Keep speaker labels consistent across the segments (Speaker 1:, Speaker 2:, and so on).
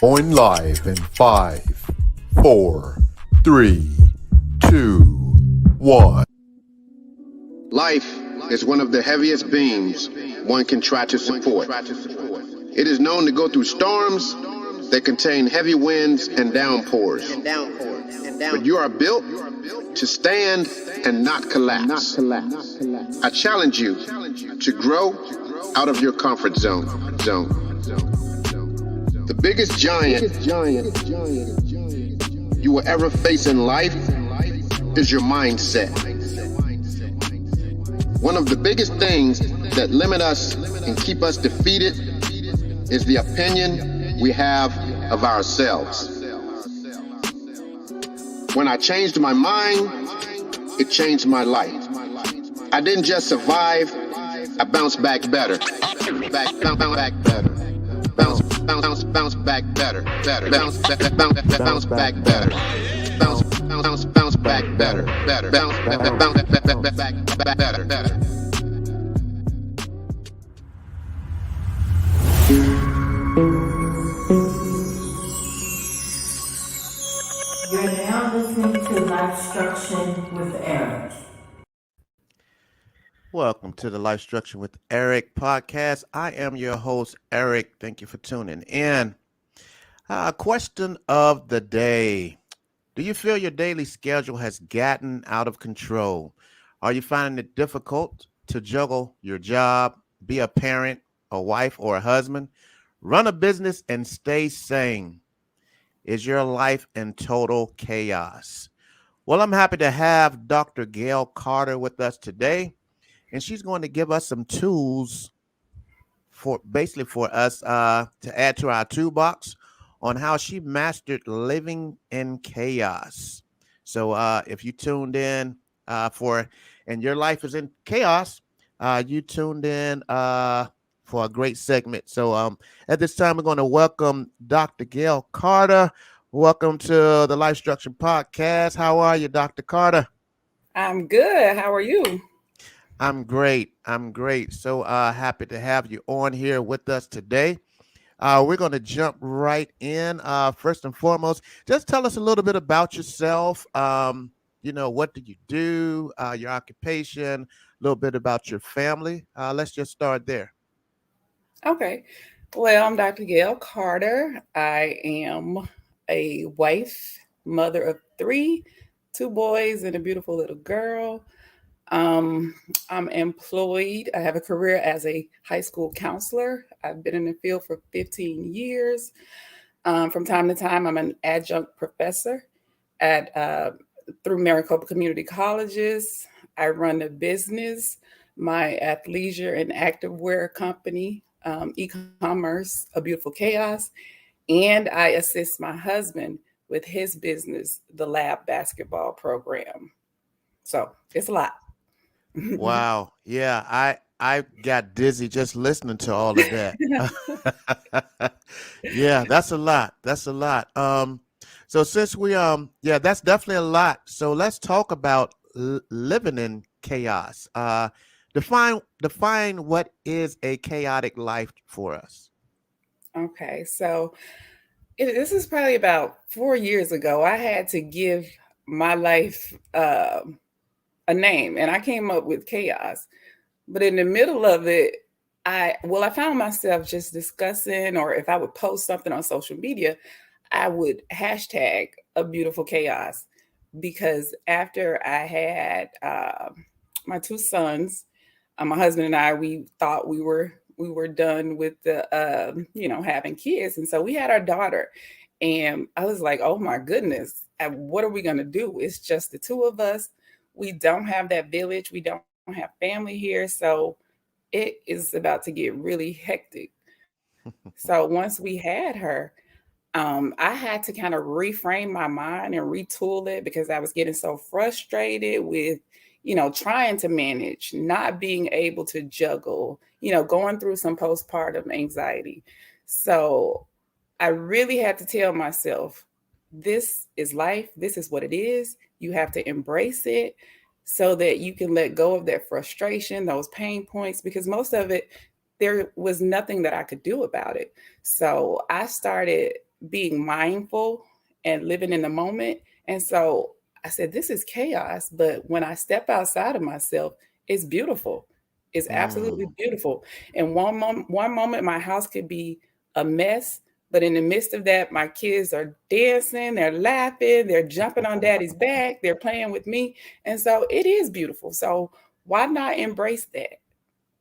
Speaker 1: On live in 5, 4, 3, 2, 1.
Speaker 2: Life is one of the heaviest beams one can try to support. It is known to go through storms that contain heavy winds and downpours. But you are built to stand and not collapse. I challenge you to grow out of your comfort zone. The biggest giant you will ever face in life is your mindset. One of the biggest things that limit us and keep us defeated is the opinion we have of ourselves. When I changed my mind, it changed my life. I didn't just survive, I bounced back better. Bounce back better. Bounce back better. Bounce back better. Bounce back better.
Speaker 3: You're now listening to Lifestruction with Eric.
Speaker 4: Welcome to the Lifestruction with Eric podcast. I am your host, Eric. Thank you for tuning in. Question of the day. Do you feel your daily schedule has gotten out of control? Are you finding it difficult to juggle your job, be a parent, a wife, or a husband, run a business, and stay sane? Is your life in total chaos? Well, I'm happy to have Dr. Gail Carter with us today, and she's going to give us some tools for us to add to our toolbox on how she mastered living in chaos. So if you tuned in and your life is in chaos, you tuned in for a great segment. So at this time, we're going to welcome Dr. Gail Carter. Welcome to the Lifestruction podcast. How are you, Dr. Carter?
Speaker 5: I'm good. How are you?
Speaker 4: I'm great. So happy to have you on here with us today. We're going to jump right in. First and foremost, just tell us a little bit about yourself. What do you do? Your occupation, a little bit about your family. Let's just start there.
Speaker 5: Okay. Well, I'm Dr. Gail Carter. I am a wife, mother of 3, 2 boys and a beautiful little girl. I'm employed. I have a career as a high school counselor. I've been in the field for 15 years. From time to time, I'm an adjunct professor through Maricopa Community Colleges. I run a business, my Athleisure and activewear company, e-commerce, A Beautiful Chaos, and I assist my husband with his business, the Lab Basketball Program. So it's a lot.
Speaker 4: Wow. Yeah, I got dizzy just listening to all of that. Yeah, that's a lot. So since that's definitely a lot. So let's talk about living in chaos. Define what is a chaotic life for us.
Speaker 5: Okay, so this is probably about 4 years ago. I had to give my life a name, and I came up with chaos. But in the middle of it, I found myself just discussing, or if I would post something on social media, I would hashtag A Beautiful Chaos, because after I had my 2 sons, my husband and I, we thought we were done with the having kids, and so we had our daughter, and I was like, oh my goodness, what are we gonna do? It's just the 2 of us. We don't have that village. We don't have family here, so it is about to get really hectic. So once we had her, I had to kind of reframe my mind and retool it, because I was getting so frustrated with, trying to manage, not being able to juggle, going through some postpartum anxiety. So I really had to tell myself, this is life. This is what it is. You have to embrace it so that you can let go of that frustration, those pain points, because most of it, there was nothing that I could do about it. So I started being mindful and living in the moment. And so I said, this is chaos. But when I step outside of myself, it's beautiful. It's absolutely
Speaker 4: Mm.
Speaker 5: beautiful. And one moment, my house could be a mess. But in the midst of that, my kids are dancing, they're laughing, they're jumping on daddy's back, they're playing with me. And so it is beautiful. So why not embrace that?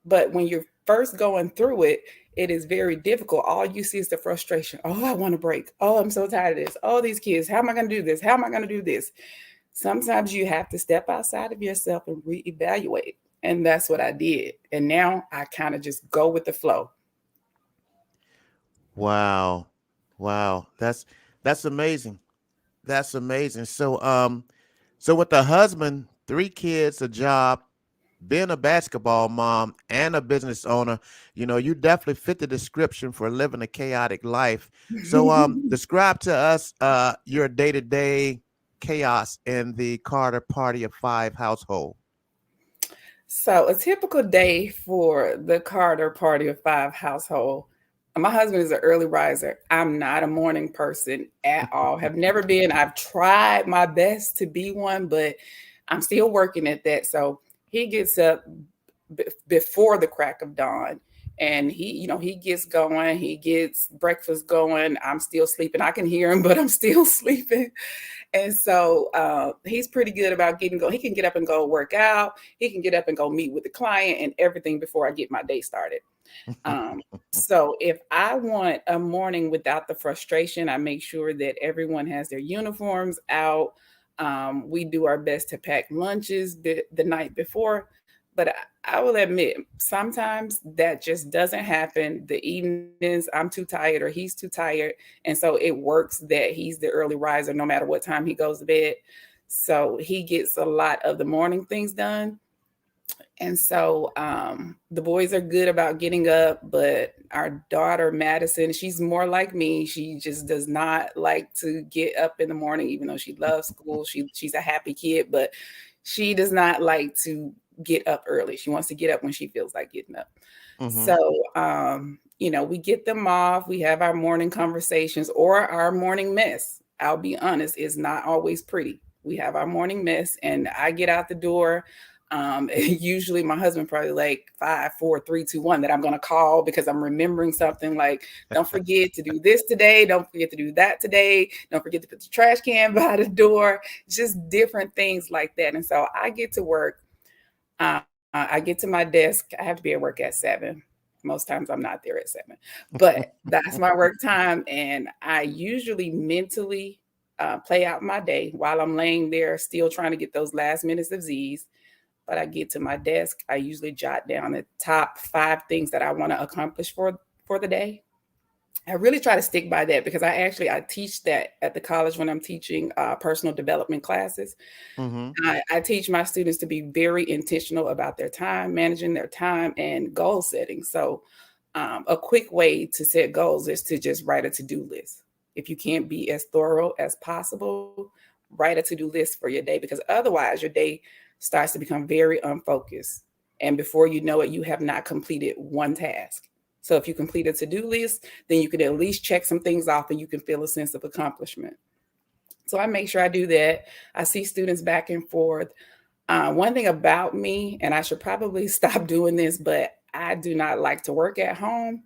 Speaker 5: But when you're first going through it, it is very difficult. All you see is the frustration. Oh, I want to break. Oh, I'm so tired of this. Oh, these kids, how am I going to do this? How am I going to do this? Sometimes you have to step outside of yourself and reevaluate. And that's what I did. And now I kind of just go with the flow.
Speaker 4: Wow. Wow. That's amazing. That's amazing. So with the husband, 3 kids, a job, being a basketball mom and a business owner, you definitely fit the description for living a chaotic life. So describe to us your day-to-day chaos in the Carter Party of Five household.
Speaker 5: So, a typical day for the Carter Party of Five household. My husband is an early riser. I'm not a morning person at all. Have never been. I've tried my best to be one, but I'm still working at that. So he gets up before the crack of dawn, and he gets going. He gets breakfast going. I'm still sleeping. I can hear him, but I'm still sleeping. And so he's pretty good about getting going. He can get up and go work out. He can get up and go meet with the client and everything before I get my day started. Um, so if I want a morning without the frustration, I make sure that everyone has their uniforms out. We do our best to pack lunches the night before. But I will admit, sometimes that just doesn't happen. The evenings, I'm too tired or he's too tired. And so it works that he's the early riser no matter what time he goes to bed. So he gets a lot of the morning things done. And so the boys are good about getting up, but our daughter, Madison, she's more like me. She just does not like to get up in the morning, even though she loves school. She's a happy kid, but she does not like to get up early. She wants to get up when she feels like getting up.
Speaker 4: Mm-hmm.
Speaker 5: So, we get them off. We have our morning conversations or our morning mess. I'll be honest, it's not always pretty. We have our morning mess, and I get out the door. Usually my husband probably like 5, 4, 3, 2, 1 that I'm going to call because I'm remembering something like, don't forget to do this today. Don't forget to do that today. Don't forget to put the trash can by the door, just different things like that. And so I get to work. I get to my desk. I have to be at work at 7. Most times I'm not there at 7, but that's my work time. And I usually mentally play out my day while I'm laying there, still trying to get those last minutes of Z's. But I get to my desk, I usually jot down the top 5 things that I want to accomplish for the day. I really try to stick by that because I teach that at the college when I'm teaching personal development classes.
Speaker 4: Mm-hmm.
Speaker 5: I teach my students to be very intentional about their time, managing their time, and goal setting. So a quick way to set goals is to just write a to-do list. If you can't be as thorough as possible, write a to-do list for your day, because otherwise your day starts to become very unfocused. And before you know it, you have not completed one task. So if you complete a to-do list, then you can at least check some things off and you can feel a sense of accomplishment. So I make sure I do that. I see students back and forth. One thing about me, and I should probably stop doing this, but I do not like to work at home.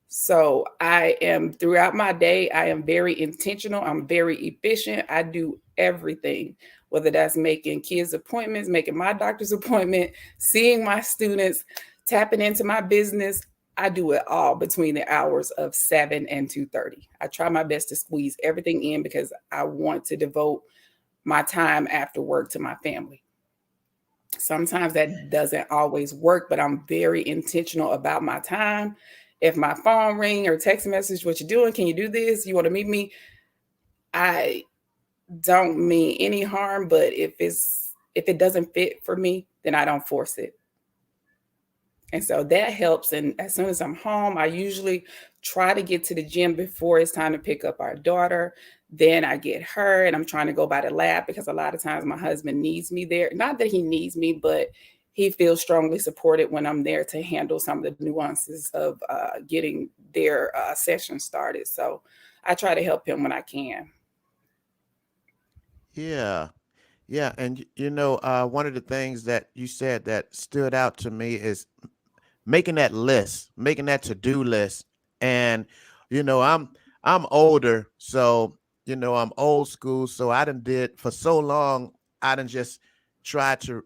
Speaker 5: So I am throughout my day, I am very intentional. I'm very efficient. I do everything, whether that's making kids appointments, making my doctor's appointment, seeing my students, tapping into my business. I do it all between the hours of 7 and 2:30. I try my best to squeeze everything in because I want to devote my time after work to my family. Sometimes that doesn't always work, but I'm very intentional about my time. If my phone ring or text message, what you doing? Can you do this? You want to meet me? I don't mean any harm, but if it doesn't fit for me, then I don't force it. And so that helps. And as soon as I'm home, I usually try to get to the gym before it's time to pick up our daughter. Then I get her and I'm trying to go by the lab because a lot of times my husband needs me there. Not that he needs me, but he feels strongly supported when I'm there to handle some of the nuances of getting their session started. So I try to help him when I can.
Speaker 4: Yeah. Yeah. And one of the things that you said that stood out to me is making that list, making that to-do list. And I'm older, so I'm old school. So I done did for so long, I done just try to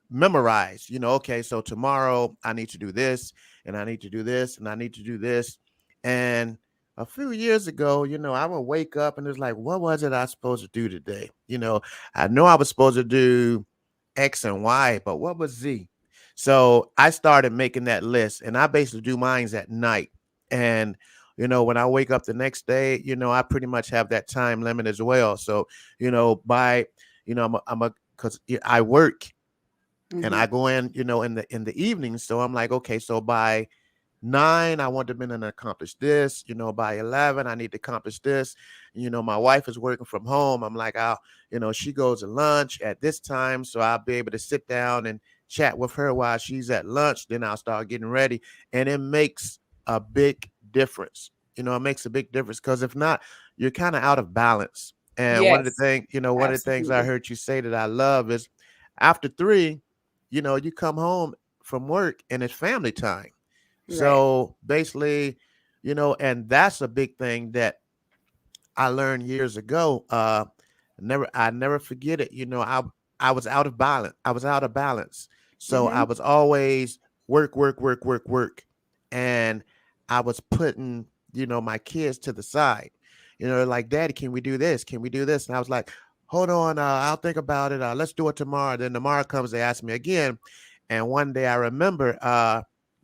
Speaker 4: memorize, okay, so tomorrow I need to do this, and I need to do this, and I need to do this. And a few years ago, I would wake up and it's like, what was it I was supposed to do today? I know I was supposed to do X and Y, but what was Z? So I started making that list, and I basically do mines at night. And when I wake up the next day, I pretty much have that time limit as well. So by because I work and
Speaker 5: Hmm.
Speaker 4: I go in, in the evening. So I'm like, okay, so by 9, I want to be and accomplish this. By 11, I need to accomplish this. My wife is working from home. I'm like, she goes to lunch at this time, so I'll be able to sit down and chat with her while she's at lunch. Then I'll start getting ready, and it makes a big difference. It makes a big difference because if not, you're kind of out of balance. And
Speaker 5: Yes,
Speaker 4: one of the things I
Speaker 5: absolutely.
Speaker 4: heard you say that I love is after 3, you come home from work and it's family time.
Speaker 5: Right.
Speaker 4: So basically, and that's a big thing that I learned years ago. I never forget it. I was out of balance. I was out of balance. So I
Speaker 5: Hmm.
Speaker 4: was always work, work, work, work, work. And I was putting, my kids to the side. Like, Daddy, can we do this? Can we do this? And I was like, hold on, I'll think about it. Let's do it tomorrow. Then tomorrow comes, they ask me again. And one day I remember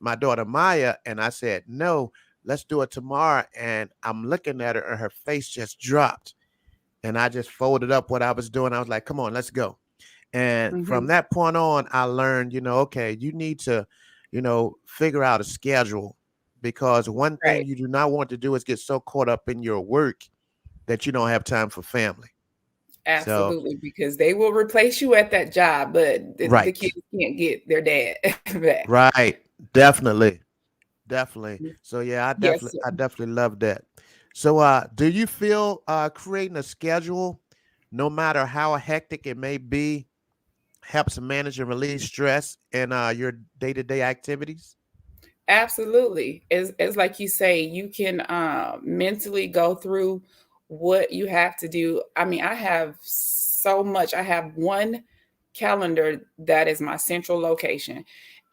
Speaker 4: my daughter Maya, and I said, no, let's do it tomorrow. And I'm looking at her and her face just dropped. And I just folded up what I was doing. I was like, come on, let's go. And from
Speaker 5: Hmm.
Speaker 4: that point on, I learned, okay, you need to, figure out a schedule, because one thing
Speaker 5: Right.
Speaker 4: you do not want to do is get so caught up in your work that you don't have time for family. So,
Speaker 5: Absolutely, because they will replace you at that job, but the
Speaker 4: right,
Speaker 5: kids can't get their dad back.
Speaker 4: right, definitely. Definitely. So yeah,
Speaker 5: Yes, sir.
Speaker 4: I definitely love that. So do you feel creating a schedule, no matter how hectic it may be, helps manage and release stress in your day-to-day activities?
Speaker 5: Absolutely. As like you say, you can mentally go through what you have to do. I mean, I have so much. I have one calendar that is my central location,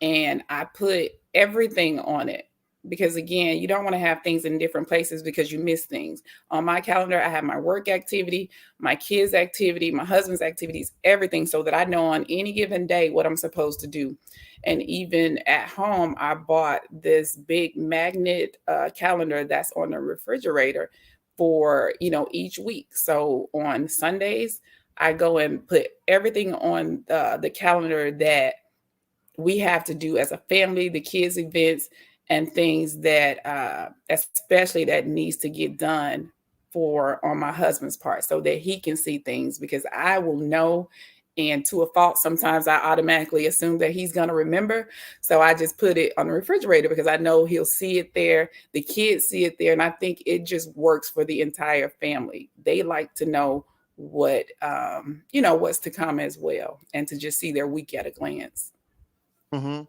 Speaker 5: and I put everything on it because, again, you don't want to have things in different places because you miss things. On my calendar, I have my work activity, my kids' activity, my husband's activities, everything, so that I know on any given day what I'm supposed to do. And even at home, I bought this big magnet calendar that's on the refrigerator for, each week. So on Sundays, I go and put everything on the calendar that we have to do as a family, the kids' events, and things that, especially that needs to get done for on my husband's part, so that he can see things because I will know. And to a fault, sometimes I automatically assume that he's going to remember. So I just put it on the refrigerator because I know he'll see it there. The kids see it there. And I think it just works for the entire family. They like to know what's to come as well, and to just see their week at a glance.
Speaker 4: Hmm.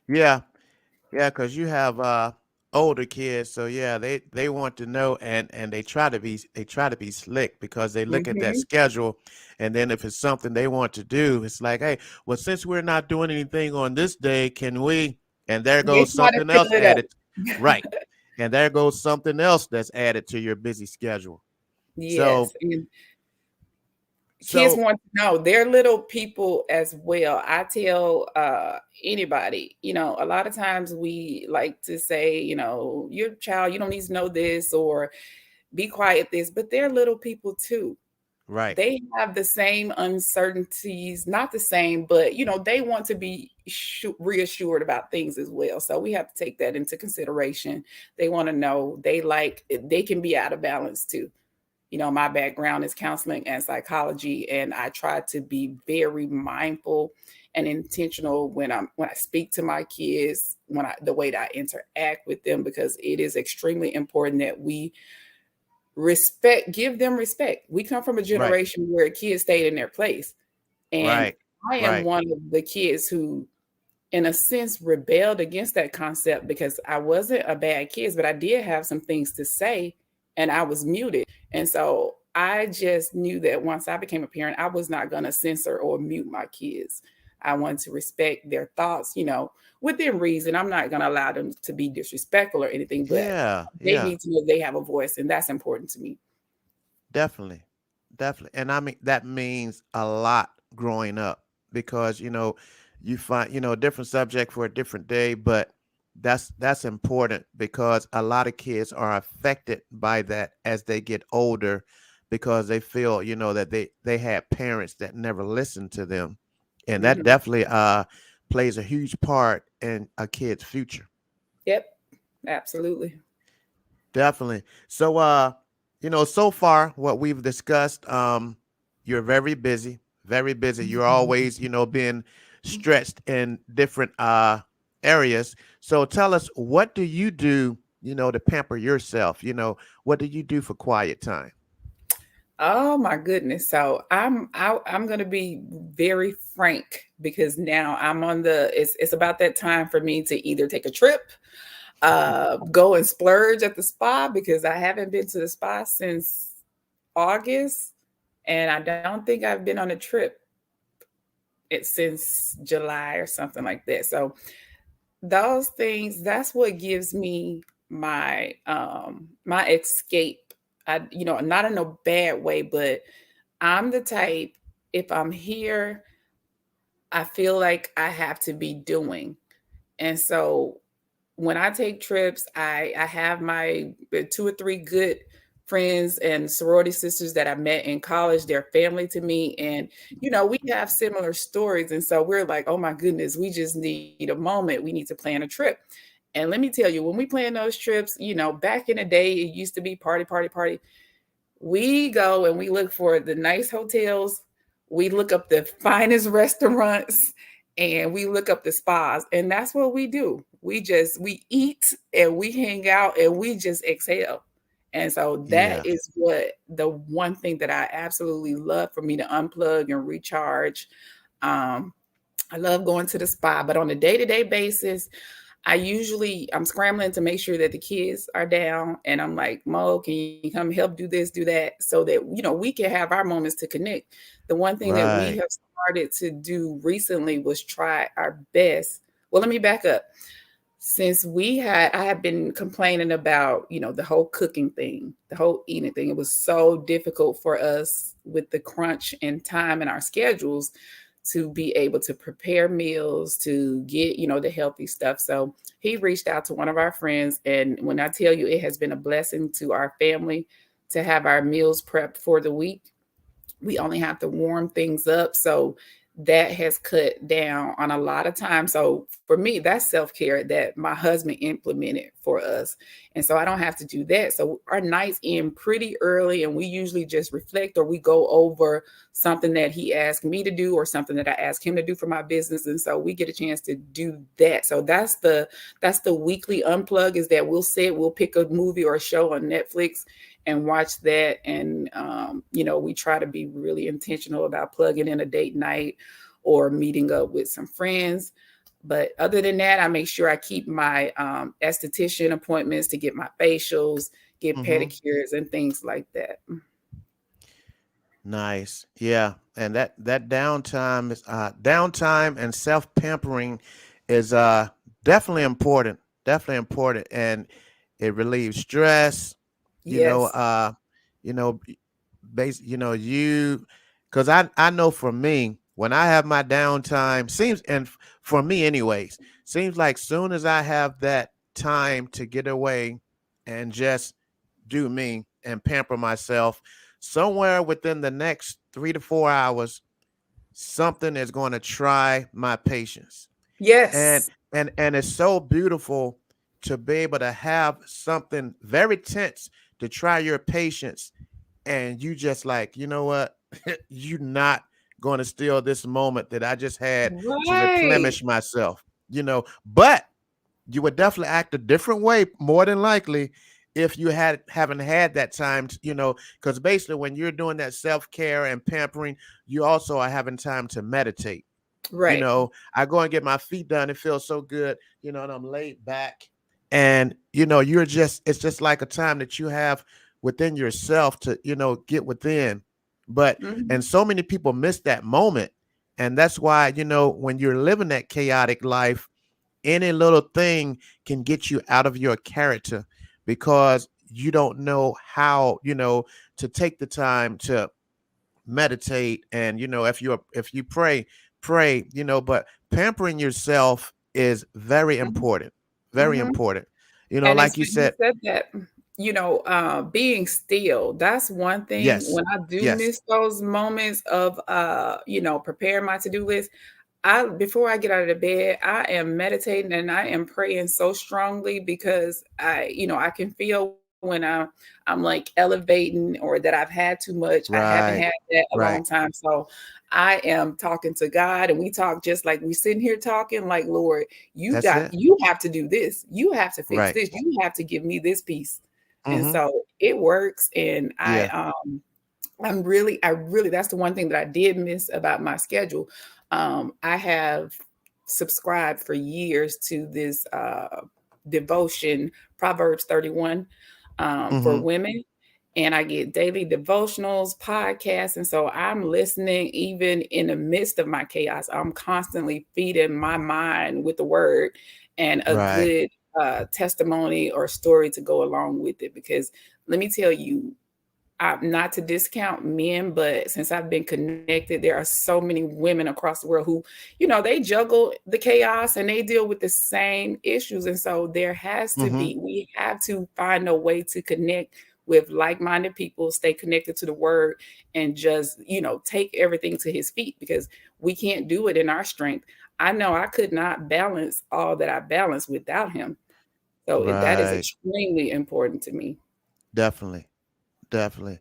Speaker 4: Yeah, yeah, because you have older kids, so yeah, they want to know, and they try to be slick because they look at that
Speaker 5: Hmm.
Speaker 4: schedule, and then if it's something they want to do, it's like, hey, well, since we're not doing anything on this day, can we? And there
Speaker 5: They
Speaker 4: goes
Speaker 5: try to
Speaker 4: something else
Speaker 5: fill it up.
Speaker 4: added, right? And there goes something else that's added to your busy schedule. So,
Speaker 5: Yes, and kids
Speaker 4: so
Speaker 5: want to know. They're little people as well. I tell anybody, a lot of times we like to say, your child, you don't need to know this or be quiet this, but they're little people too.
Speaker 4: right.
Speaker 5: They have the same uncertainties, not the same, but they want to be reassured about things as well. So we have to take that into consideration. They want to know, they can be out of balance too. My background is counseling and psychology, and I try to be very mindful and intentional when I speak to my kids, the way that I interact with them, because it is extremely important that we respect, give them respect. We come from a
Speaker 4: Right.
Speaker 5: generation where kids stayed in their place. And
Speaker 4: Right.
Speaker 5: I am
Speaker 4: Right.
Speaker 5: one of the kids who, in a sense, rebelled against that concept because I wasn't a bad kid, but I did have some things to say and I was muted. And so I just knew that once I became a parent, I was not going to censor or mute my kids. I wanted to respect their thoughts, within reason. I'm not going to allow them to be disrespectful or anything, but
Speaker 4: Yeah.
Speaker 5: they
Speaker 4: Yeah.
Speaker 5: need to know they have a voice, and that's important to me.
Speaker 4: Definitely. Definitely. And I mean, that means a lot growing up because, you find, a different subject for a different day, but that's important because a lot of kids are affected by that as they get older because they feel, that they had parents that never listened to them. And that
Speaker 5: Hmm.
Speaker 4: definitely plays a huge part in a kid's future.
Speaker 5: Yep, absolutely.
Speaker 4: Definitely. So so far what we've discussed, you're very busy, very busy. You're always, being stretched in different areas. So tell us, what do you do, to pamper yourself? What do you do for quiet time?
Speaker 5: Oh my goodness. So I'm going to be very frank because now I'm on it's about that time for me to either take a trip, go and splurge at the spa because I haven't been to the spa since August, and I don't think I've been on a trip since July or something like that. So those things, that's what gives me my escape. Not in a bad way, but I'm the type, if I'm here, I feel like I have to be doing. And so when I take trips, I have my two or three good friends and sorority sisters that I met in college. They're family to me. And, we have similar stories. And so we're like, oh my goodness, we just need a moment. We need to plan a trip. And let me tell you, when we plan those trips, back in the day, it used to be party, party, party. We go and we look for the nice hotels. We look up the finest restaurants and we look up the spas. And that's what we do. We eat and we hang out and we just exhale. And so that
Speaker 4: Yeah.
Speaker 5: is what the one thing that I absolutely love, for me to unplug and recharge. Um, I love going to the spa, but on a day-to-day basis, I'm scrambling to make sure that the kids are down, and I'm like, Mo, can you come help do this, do that, so that we can have our moments to connect. The one thing that we
Speaker 4: Right.
Speaker 5: have started to do recently was try our best. Well, let me back up. Since I have been complaining about, the whole cooking thing, the whole eating thing. It was so difficult for us with the crunch and time in our schedules to be able to prepare meals, to get, the healthy stuff. So he reached out to one of our friends. And when I tell you, it has been a blessing to our family to have our meals prepped for the week. We only have to warm things up. So that has cut down on a lot of time. So for me, that's self-care that my husband implemented for us. And so I don't have to do that. So our nights end pretty early, and we usually just reflect, or we go over something that he asked me to do or something that I asked him to do for my business. And so we get a chance to do that. So that's the weekly unplug, is that we'll pick a movie or a show on Netflix and watch that. And, we try to be really intentional about plugging in a date night or meeting up with some friends. But other than that, I make sure I keep my esthetician appointments to get my facials, get
Speaker 4: Mm-hmm.
Speaker 5: pedicures and things like that.
Speaker 4: Nice. Yeah. And that downtime and self-pampering is definitely important. Definitely important. And it relieves stress, you know,
Speaker 5: Yes.
Speaker 4: uh, you know, base, you because I know for me, when I have my downtime, for me anyways, seems like soon as I have that time to get away and just do me and pamper myself, somewhere within the next 3 to 4 hours, something is going to try my patience. And
Speaker 5: Yes.
Speaker 4: and it's so beautiful to be able to have something very tense to try your patience, and you just like, you know what? You're not going to steal this moment that I just had to
Speaker 5: Right.
Speaker 4: replenish myself, but you would definitely act a different way, more than likely, if you haven't had that time, because basically when you're doing that self-care and pampering, you also are having time to meditate.
Speaker 5: Right.
Speaker 4: I go and get my feet done. It feels so good, and I'm laid back. And, it's just like a time that you have within yourself to, get within. And
Speaker 5: Mhm.
Speaker 4: so many people miss that moment. And that's why, when you're living that chaotic life, any little thing can get you out of your character because you don't know how, to take the time to meditate. And if you pray, but pampering yourself is very
Speaker 5: Mhm.
Speaker 4: important, very
Speaker 5: Mhm.
Speaker 4: important,
Speaker 5: And it's
Speaker 4: like you
Speaker 5: funny you
Speaker 4: said.
Speaker 5: said that, being still, that's one thing
Speaker 4: Yes,
Speaker 5: when I do
Speaker 4: yes,
Speaker 5: miss those moments of, preparing my to-do list. I before I get out of the bed, I am meditating and I am praying so strongly because I can feel when I'm like elevating or that I've had too much. I haven't
Speaker 4: right,
Speaker 5: had that a
Speaker 4: right.
Speaker 5: long time. So I am talking to God and we talk just like we sitting here talking like, Lord,
Speaker 4: That's it.
Speaker 5: you have to do this. You have to fix
Speaker 4: Right.
Speaker 5: this. You have to give me this piece. And
Speaker 4: Mm-hmm.
Speaker 5: so it works. And
Speaker 4: Yeah.
Speaker 5: I really that's the one thing that I did miss about my schedule. I have subscribed for years to this devotion, Proverbs 31, for
Speaker 4: Mm-hmm.
Speaker 5: women. And I get daily devotionals, podcasts. And so I'm listening even in the midst of my chaos. I'm constantly feeding my mind with the word and a
Speaker 4: Right.
Speaker 5: good testimony or story to go along with it. Because let me tell you, not to discount men, but since I've been connected, there are so many women across the world who, they juggle the chaos and they deal with the same issues. And so
Speaker 4: Mm-hmm.
Speaker 5: we have to find a way to connect with like-minded people, stay connected to the word, and just, take everything to his feet because we can't do it in our strength. I know I could not balance all that I balance without him. So that is
Speaker 4: Right.
Speaker 5: extremely important to me.
Speaker 4: Definitely. Definitely.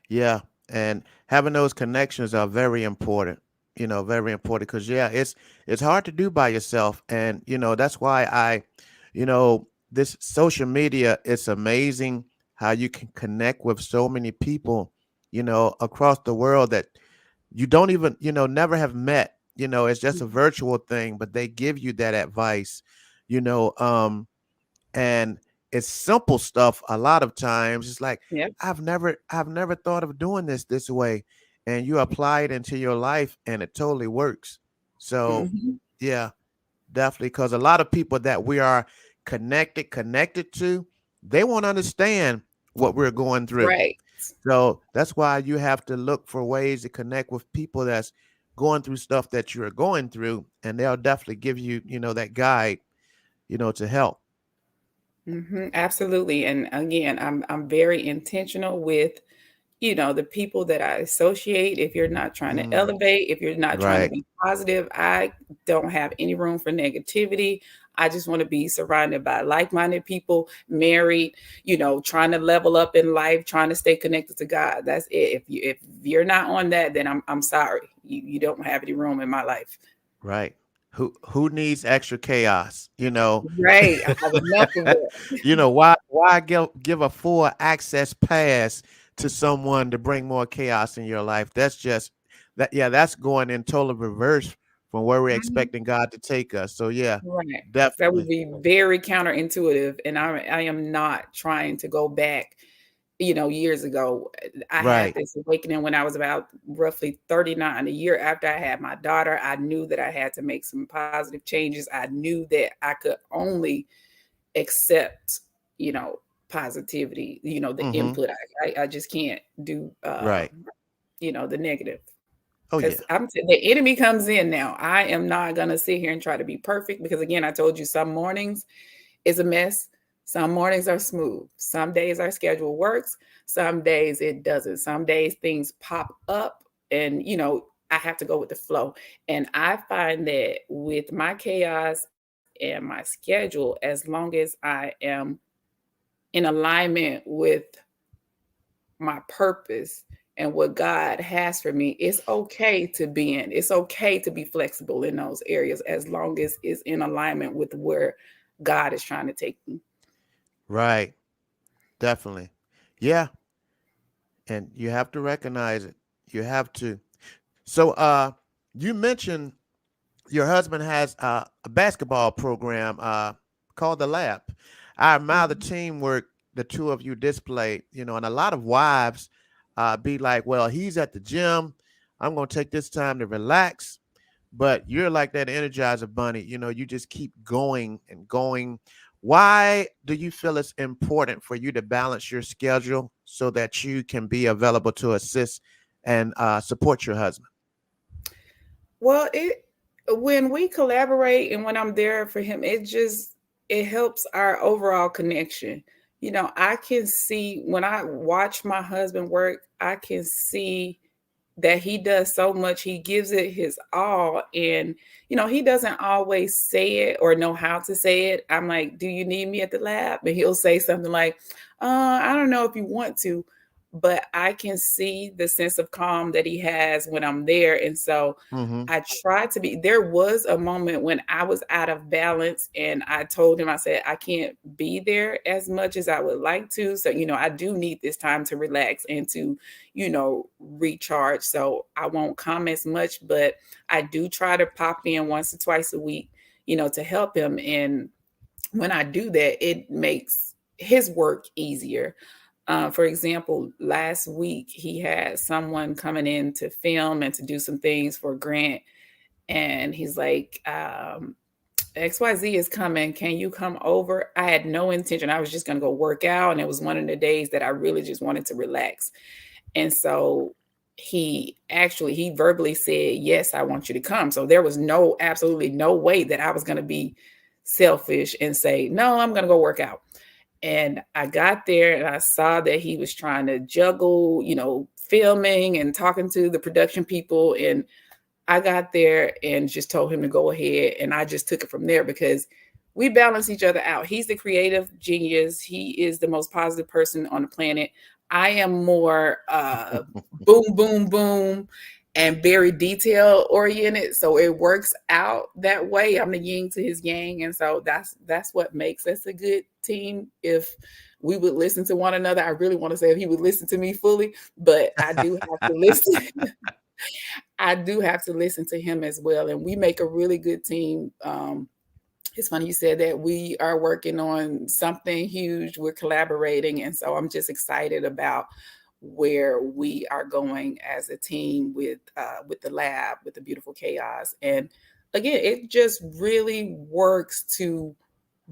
Speaker 4: Yeah. And having those connections are very important, very important because yeah, it's hard to do by yourself. And that's why this social media, it's amazing how you can connect with so many people, across the world that you don't even, never have met. It's just a virtual thing, but they give you that advice, you know, um, and it's simple stuff a lot of times. It's like
Speaker 5: Yep.
Speaker 4: I've never thought of doing this way, and you apply it into your life and it totally works. So
Speaker 5: Mhm.
Speaker 4: yeah, definitely, because a lot of people that we are connected to, they won't understand what we're going through.
Speaker 5: Right.
Speaker 4: So that's why you have to look for ways to connect with people that's going through stuff that you're going through, and they'll definitely give you, that guide, to help.
Speaker 5: Absolutely. And again, I'm very intentional with, the people that I associate. If you're not trying to
Speaker 4: Mm,
Speaker 5: elevate, if you're not trying to
Speaker 4: right.
Speaker 5: be positive, I don't have any room for negativity. I just want to be surrounded by like-minded people, married, trying to level up in life, trying to stay connected to God. That's it. If you're not on that, then I'm sorry. You don't have any room in my life.
Speaker 4: Right. Who needs extra chaos?
Speaker 5: Right. I have enough of it.
Speaker 4: Why give a full access pass to someone to bring more chaos in your life? That's just that yeah, that's going in total reverse from where we're expecting God to take us. So yeah,
Speaker 5: Right. That would
Speaker 4: definitely.
Speaker 5: be very counterintuitive, and I am not trying to go back, years ago. I had
Speaker 4: Right.
Speaker 5: this awakening when I was about roughly 39. A year after I had my daughter, I knew that I had to make some positive changes. I knew that I could only accept, you know, positivity, the
Speaker 4: Mhm.
Speaker 5: input. I just can't do,
Speaker 4: Right.
Speaker 5: the negative.
Speaker 4: Oh
Speaker 5: Because
Speaker 4: yeah.
Speaker 5: the enemy comes in now. I am not gonna sit here and try to be perfect because again, I told you some mornings is a mess. Some mornings are smooth. Some days our schedule works. Some days it doesn't. Some days things pop up and I have to go with the flow. And I find that with my chaos and my schedule, as long as I am in alignment with my purpose and what God has for me, it's okay to bend. It's okay to be flexible in those areas as long as it's in alignment with where God is trying to take me.
Speaker 4: Right. Definitely. Yeah. And you have to recognize it. You have to. So you mentioned your husband has a basketball program called the Lab. I admire the
Speaker 5: Mhm.
Speaker 4: teamwork the two of you displayed, and a lot of wives be like, well, he's at the gym. I'm going to take this time to relax. But you're like that Energizer bunny, you just keep going and going. Why do you feel it's important for you to balance your schedule so that you can be available to assist and support your husband?
Speaker 5: Well, it when we collaborate and when I'm there for him, it helps our overall connection. I can see when I watch my husband work, I can see that he does so much. He gives it his all. And, he doesn't always say it or know how to say it. I'm like, do you need me at the lab? And he'll say something like, I don't know if you want to, but I can see the sense of calm that he has when I'm there. And so
Speaker 4: Mm-hmm.
Speaker 5: I tried to be. There was a moment when I was out of balance, and I told him, I said, I can't be there as much as I would like to. So, I do need this time to relax and to, recharge. So I won't come as much, but I do try to pop in once or twice a week, to help him. And when I do that, it makes his work easier. For example, last week he had someone coming in to film and to do some things for Grant, and he's like, XYZ is coming. Can you come over? I had no intention. I was just going to go work out. And it was one of the days that I really just wanted to relax. And so he verbally said, yes, I want you to come. So there was absolutely no way that I was going to be selfish and say, no, I'm going to go work out. And I got there and I saw that he was trying to juggle, filming and talking to the production people. And I got there and just told him to go ahead. And I just took it from there because we balance each other out. He's the creative genius. He is the most positive person on the planet. I am more boom, boom, boom, and very detail oriented. So it works out that way. I'm the yin to his yang. And so that's what makes us a good team. If we would listen to one another, I really want to say if he would listen to me fully, but I do have to listen. I do have to listen to him as well. And we make a really good team. It's funny you said that. We are working on something huge. We're collaborating. And so I'm just excited about where we are going as a team with the lab, with the beautiful chaos. And again, it just really works to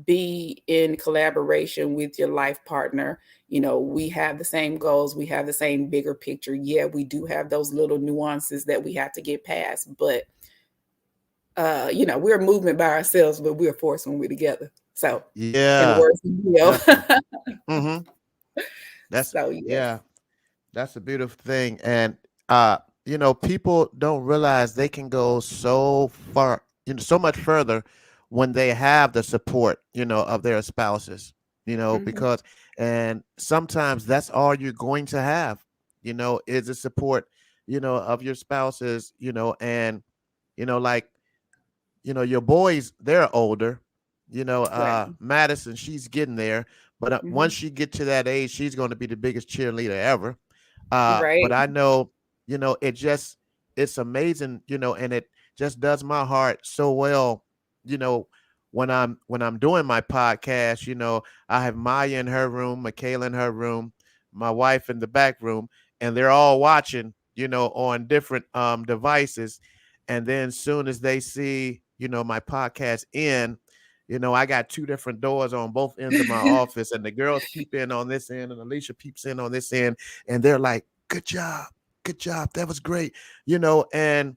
Speaker 5: be in collaboration with your life partner. We have the same goals, we have the same bigger picture. Yeah, we do have those little nuances that we have to get past, but we're a movement by ourselves, but we're a force when we're together. So, in the
Speaker 4: Yeah,
Speaker 5: words of Neil.
Speaker 4: definitely. Mm-hmm. That's
Speaker 5: So yes.
Speaker 4: yeah. That's a beautiful thing. And people don't realize they can go so far, so much further when they have the support, of their spouses,
Speaker 5: Mhm.
Speaker 4: because and sometimes that's all you're going to have, is the support, of your spouses, and like your boys, they're older,
Speaker 5: Right.
Speaker 4: Madison, she's getting there, but
Speaker 5: Mhm.
Speaker 4: once she get to that age, she's going to be the biggest cheerleader ever. But
Speaker 5: Right.
Speaker 4: I know, it's amazing, and it just does my heart so well, you know, when I'm doing my podcast, I have Maya in her room, Michaela in her room, my wife in the back room, and they're all watching, on different devices. And then soon as they see, my podcast in, I got two different doors on both ends of my office, and the girls peep in on this end, and Alicia peeps in on this end, and they're like, good job, that was great, and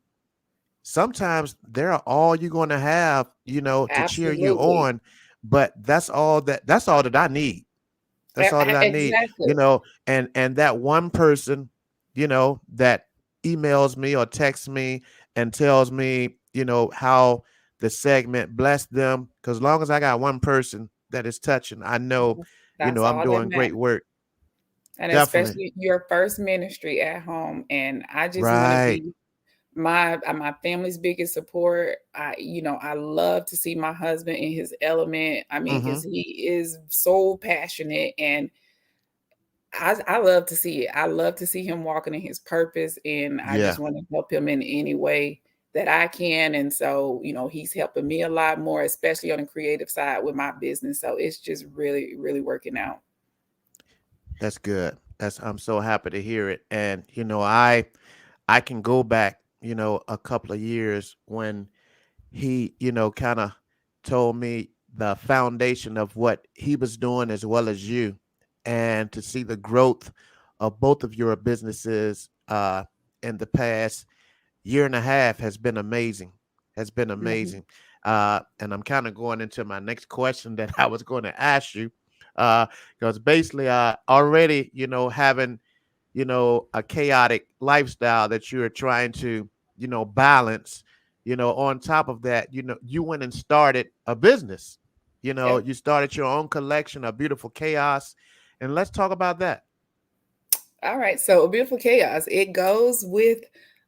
Speaker 4: sometimes they're all you're going to have, to cheer you
Speaker 5: Absolutely.
Speaker 4: on, but that's all that I need. That's all that I need,
Speaker 5: Exactly.
Speaker 4: and that one person, that emails me or texts me and tells me, how the segment blessed them. Because as long as I got one person that is touching, I know,
Speaker 5: That's
Speaker 4: I'm
Speaker 5: all that
Speaker 4: doing great
Speaker 5: matters.
Speaker 4: work.
Speaker 5: And
Speaker 4: Definitely.
Speaker 5: especially your first ministry at home. And I just want to
Speaker 4: Right.
Speaker 5: be my family's biggest support. I love to see my husband in his element. I mean,
Speaker 4: Mm-hmm.
Speaker 5: because he is so passionate, and I love to see it. I love to see him walking in his purpose, and I
Speaker 4: Yeah,
Speaker 5: just want to help him in any way that I can. And so, he's helping me a lot more, especially on the creative side with my business. So it's just really, really working out.
Speaker 4: that's good. I'm so happy to hear it. And I can go back, a couple of years when he, kind of told me the foundation of what he was doing as well as you, and to see the growth of both of your businesses in the past year and a half has been amazing. Has been
Speaker 5: Mhm.
Speaker 4: amazing. And I'm kind of going into my next question that I was going to ask you, because basically, already, having, a chaotic lifestyle that you're trying to, balance. On top of that, you went and started a business.
Speaker 5: Yep.
Speaker 4: You started your own collection of beautiful chaos, and let's talk about that.
Speaker 5: All right. So, Beautiful Chaos, it goes with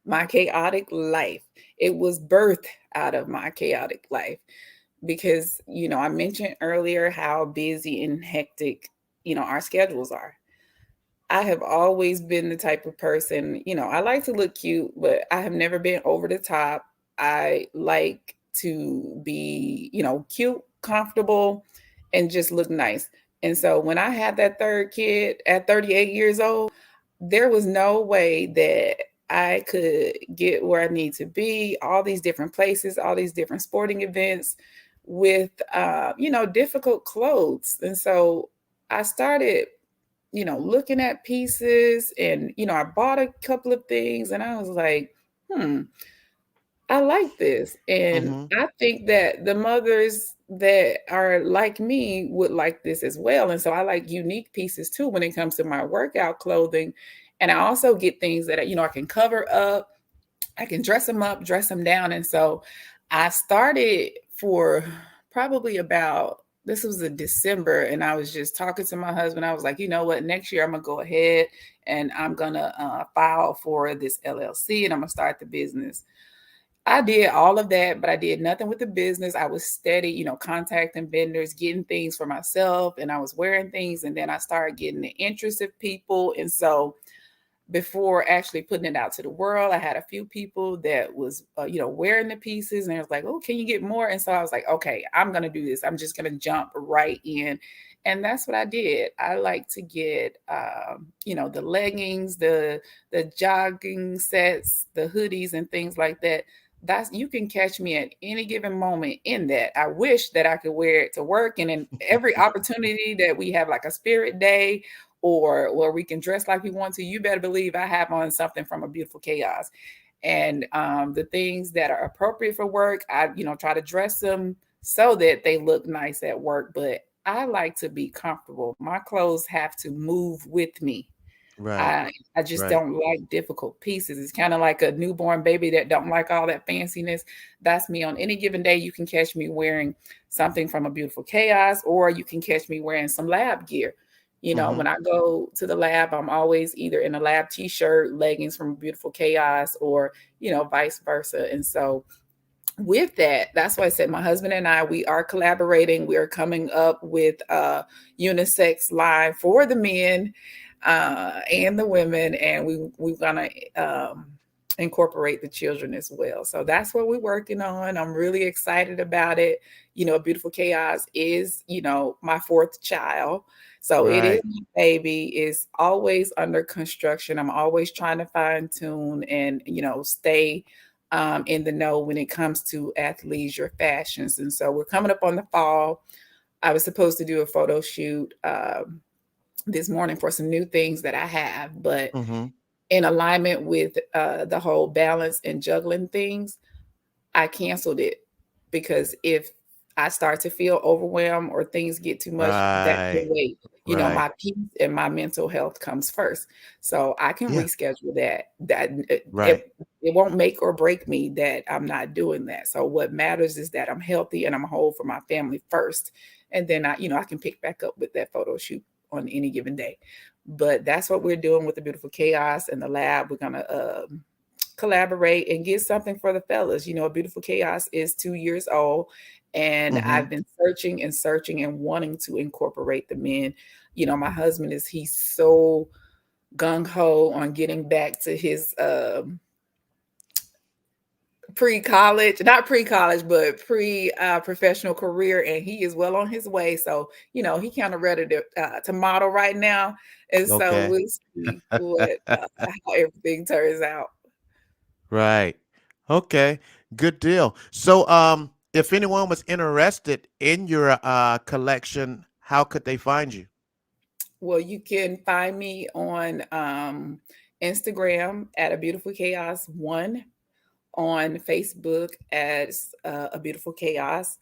Speaker 5: my chaotic life. It was birthed out of my chaotic life because, I mentioned earlier how busy and hectic, our schedules are. I have always been the type of person, I like to look cute, but I have never been over the top. I like to be, cute, comfortable, and just look nice. And so when I had that third kid at 38 years old, there was no way that I could get where I need to be, all these different places, all these different sporting events with, difficult clothes. And so I started looking at pieces and, I bought a couple of things and I was like, hmm, I like this. And
Speaker 4: Mm-hmm.
Speaker 5: I think that the mothers that are like me would like this as well. And so I like unique pieces too when it comes to my workout clothing. And I also get things that, I can cover up, I can dress them up, dress them down. And so I started for probably about, this was in December, and I was just talking to my husband. I was like, you know what, next year I'm going to go ahead and I'm going to file for this LLC and I'm going to start the business. I did all of that, but I did nothing with the business. I was steady, contacting vendors, getting things for myself, and I was wearing things. And then I started getting the interest of people. And so before actually putting it out to the world, I had a few people that was, wearing the pieces, and it was like, oh, can you get more? And so I was like, okay, I'm going to do this. I'm just going to jump right in. And that's what I did. I like to get, the leggings, the jogging sets, the hoodies and things like that. That's, you can catch me at any given moment in that. I wish that I could wear it to work. And in every opportunity that we have, like a spirit day, or where we can dress like we want to, you better believe I have on something from a Beautiful Chaos. And the things that are appropriate for work, I, try to dress them so that they look nice at work. But I like to be comfortable. My clothes have to move with me.
Speaker 4: Right.
Speaker 5: I just
Speaker 4: Right.
Speaker 5: don't like difficult pieces. It's kind of like a newborn baby that don't like all that fanciness. That's me. On any given day, you can catch me wearing something from a Beautiful Chaos, or you can catch me wearing some lab gear.
Speaker 4: Mm-hmm.
Speaker 5: When I go to the lab, I'm always either in a lab t-shirt, leggings from Beautiful Chaos, or, vice versa. And so with that, that's why I said my husband and I, we are collaborating. We are coming up with a unisex line for the men and the women, and we're gonna incorporate the children as well. So that's what we're working on. I'm really excited about it. Beautiful Chaos is, my fourth child. So it is
Speaker 4: Right.
Speaker 5: my baby. Is always under construction. I'm always trying to fine tune and, stay in the know when it comes to athleisure fashions. And so we're coming up on the fall. I was supposed to do a photo shoot this morning for some new things that I have, but
Speaker 4: Mm-hmm.
Speaker 5: in alignment with the whole balance and juggling things, I canceled it because if I start to feel overwhelmed or things get too much, that can
Speaker 4: Right.
Speaker 5: wait.
Speaker 4: Right.
Speaker 5: My peace and my mental health comes first. So I can
Speaker 4: Yeah.
Speaker 5: reschedule that. That
Speaker 4: Right.
Speaker 5: it won't make or break me that I'm not doing that. So what matters is that I'm healthy and I'm whole for my family first. And then I can pick back up with that photo shoot on any given day. But that's what we're doing with the Beautiful Chaos and the lab. We're gonna collaborate and get something for the fellas. A Beautiful Chaos is 2 years old, and
Speaker 4: Mm-hmm.
Speaker 5: I've been searching and searching and wanting to incorporate the men. My husband he's so gung ho on getting back to his pre-college, not pre-college, but professional career, and he is well on his way. So, he kind of ready to model right now, and so
Speaker 4: Okay.
Speaker 5: we'll see how everything turns out.
Speaker 4: Right. Okay. Good deal. So, if anyone was interested in your collection, how could they find you?
Speaker 5: Well, you can find me on Instagram at A Beautiful Chaos 1, on Facebook as A Beautiful Chaos.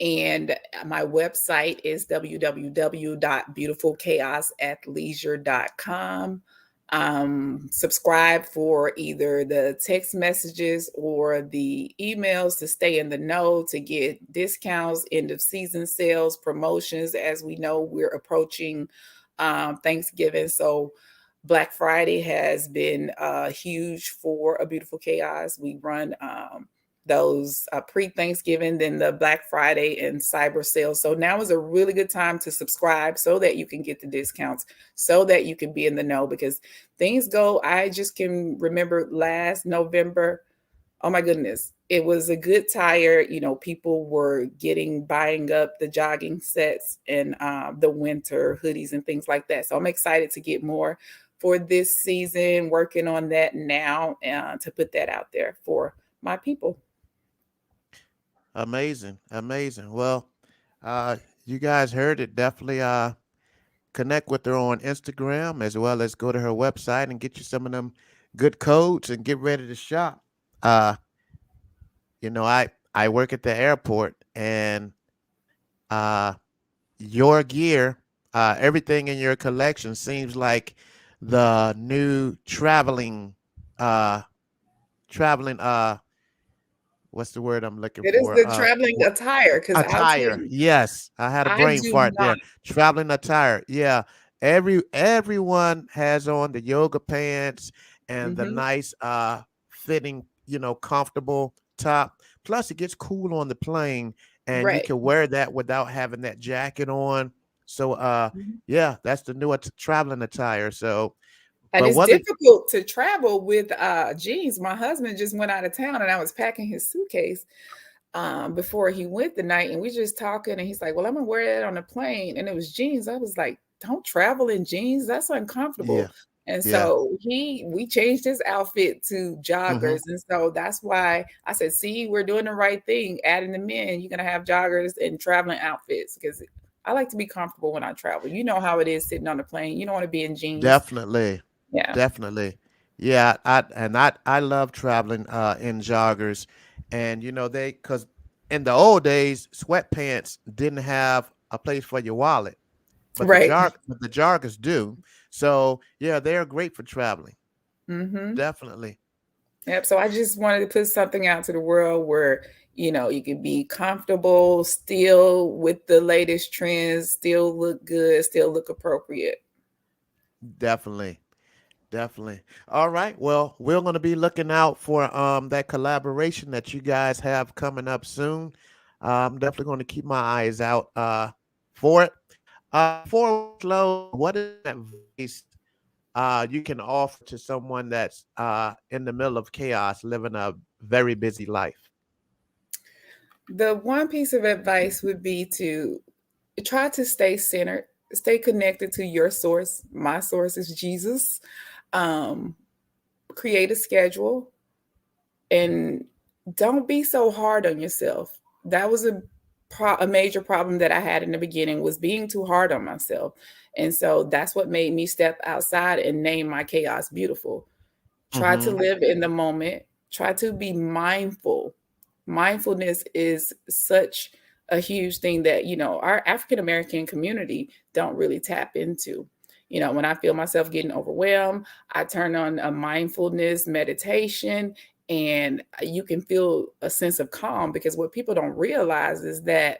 Speaker 5: And my website is www.beautifulchaosathleisure.com. Subscribe for either the text messages or the emails to stay in the know, to get discounts, end of season sales, promotions. As we know, we're approaching Thanksgiving. So Black Friday has been huge for A Beautiful Chaos. We run those pre-Thanksgiving, then the Black Friday and cyber sales. So now is a really good time to subscribe so that you can get the discounts, so that you can be in the know, because things go. I just can remember last November. Oh my goodness. It was a good tire. People were buying up the jogging sets and the winter hoodies and things like that. So I'm excited to get more for this season, working on that now to put that out there for my people.
Speaker 4: Amazing. Amazing. Well, uh, you guys heard it. Definitely connect with her on Instagram, as well as go to her website and get you some of them good codes and get ready to shop. Uh, I work at the airport, and uh your gear, everything in your collection seems like the new uh traveling what's the word I'm looking
Speaker 5: It is
Speaker 4: for?
Speaker 5: the traveling attire, because I'll tell
Speaker 4: Attire.
Speaker 5: you,
Speaker 4: Yes, I had a
Speaker 5: I
Speaker 4: brain
Speaker 5: do
Speaker 4: fart
Speaker 5: not.
Speaker 4: there. Traveling attire. Yeah. Everyone has on the yoga pants and the
Speaker 5: Mhm.
Speaker 4: nice fitting, comfortable top. Plus it gets cool on the plane, and you
Speaker 5: Right.
Speaker 4: can wear that without having that jacket on. So
Speaker 5: Mhm.
Speaker 4: yeah, that's the new traveling attire. So
Speaker 5: And
Speaker 4: but
Speaker 5: it's
Speaker 4: whether
Speaker 5: difficult to travel with jeans. My husband just went out of town, and I was packing his suitcase before he went the night, and we just talking, and he's like, "Well, I'm gonna wear that on the plane," and it was jeans. I was like, "Don't travel in jeans. That's
Speaker 4: yeah,
Speaker 5: uncomfortable." And
Speaker 4: yeah.
Speaker 5: so we changed his outfit to
Speaker 4: Hmm.
Speaker 5: joggers, and so that's why I said, "See, we're doing the right thing. Adding them in, you're gonna have joggers and traveling outfits, because I like to be comfortable when I travel. You know how it is sitting on the plane. You don't want to be in jeans."
Speaker 4: Definitely.
Speaker 5: Yeah.
Speaker 4: Definitely. Yeah, I love traveling in joggers, and they, cuz in the old days sweatpants didn't have a place for your wallet, but
Speaker 5: Right.
Speaker 4: the joggers do. So, yeah, they're great for traveling.
Speaker 5: Hmm.
Speaker 4: Definitely.
Speaker 5: Yep. So I just wanted to put something out to the world where, you can be comfortable, still with the latest trends, still look good, still look appropriate.
Speaker 4: Definitely. Definitely. All right. Well, we're going to be looking out for that collaboration that you guys have coming up soon. I'm definitely going to keep my eyes out for it. Before we close, what is advice you can offer to someone that's in the middle of chaos, living a very busy life?
Speaker 5: The one piece of advice would be to try to stay centered, stay connected to your source. My source is Jesus. Um, Create a schedule, and don't be so hard on yourself. That was a major problem that I had in the beginning, was being too hard on myself. And so that's what made me step outside and name my chaos beautiful. Try to
Speaker 4: Mm-hmm.
Speaker 5: live in the moment, try to be mindful. Mindfulness is such a huge thing that, our African American community don't really tap into. When I feel myself getting overwhelmed, I turn on a mindfulness meditation, and you can feel a sense of calm, because what people don't realize is that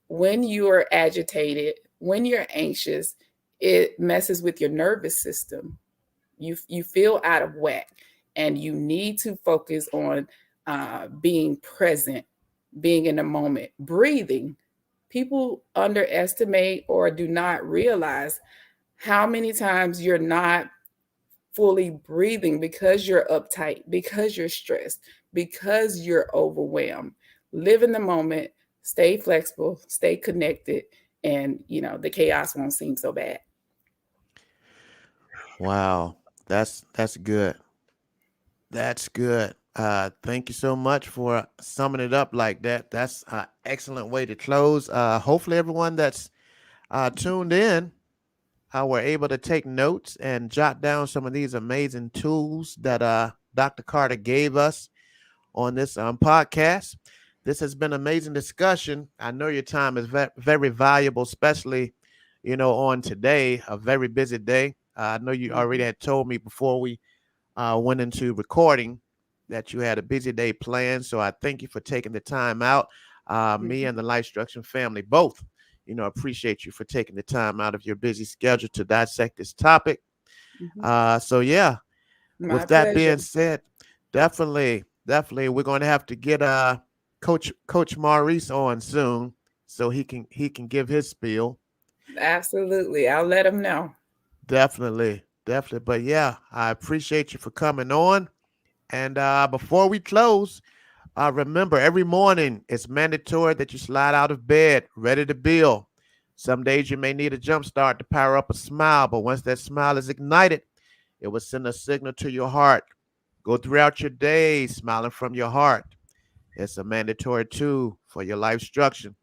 Speaker 5: when you're agitated, when you're anxious, it messes with your nervous system. You feel out of whack, and you need to focus on being present, being in the moment, breathing. People underestimate or do not realize how many times you're not fully breathing because you're uptight, because you're stressed, because you're overwhelmed. Live in the moment, stay flexible, stay connected, and the chaos won't seem so bad.
Speaker 4: Wow, that's good. That's good. Thank you so much for summing it up like that. That's an excellent way to close. Hopefully, everyone that's tuned in were able to take notes and jot down some of these amazing tools that Dr. Carter gave us on this podcast. This has been an amazing discussion. I know your time is very valuable, especially, on today, a very busy day. I know you already had told me before we went into recording that you had a busy day planned. So I thank you for taking the time out. Me and the Life Structure family both, appreciate you for taking the time out of your busy schedule to dissect this topic. So yeah, with that being said, definitely, we're going to have to get Coach Maurice on soon so he can give his spiel.
Speaker 5: Absolutely, I'll let him know.
Speaker 4: Definitely. But yeah, I appreciate you for coming on. And before we close, remember, every morning it's mandatory that you slide out of bed ready to build. Some days you may need a jump start to power up a smile, but once that smile is ignited, it will send a signal to your heart. Go throughout your day smiling from your heart. It's a mandatory tool for your life structure.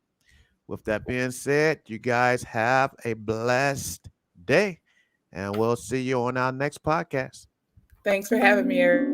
Speaker 4: With that being said, you guys have a blessed day, and we'll see you on our next podcast.
Speaker 5: Thanks for having me, Eric.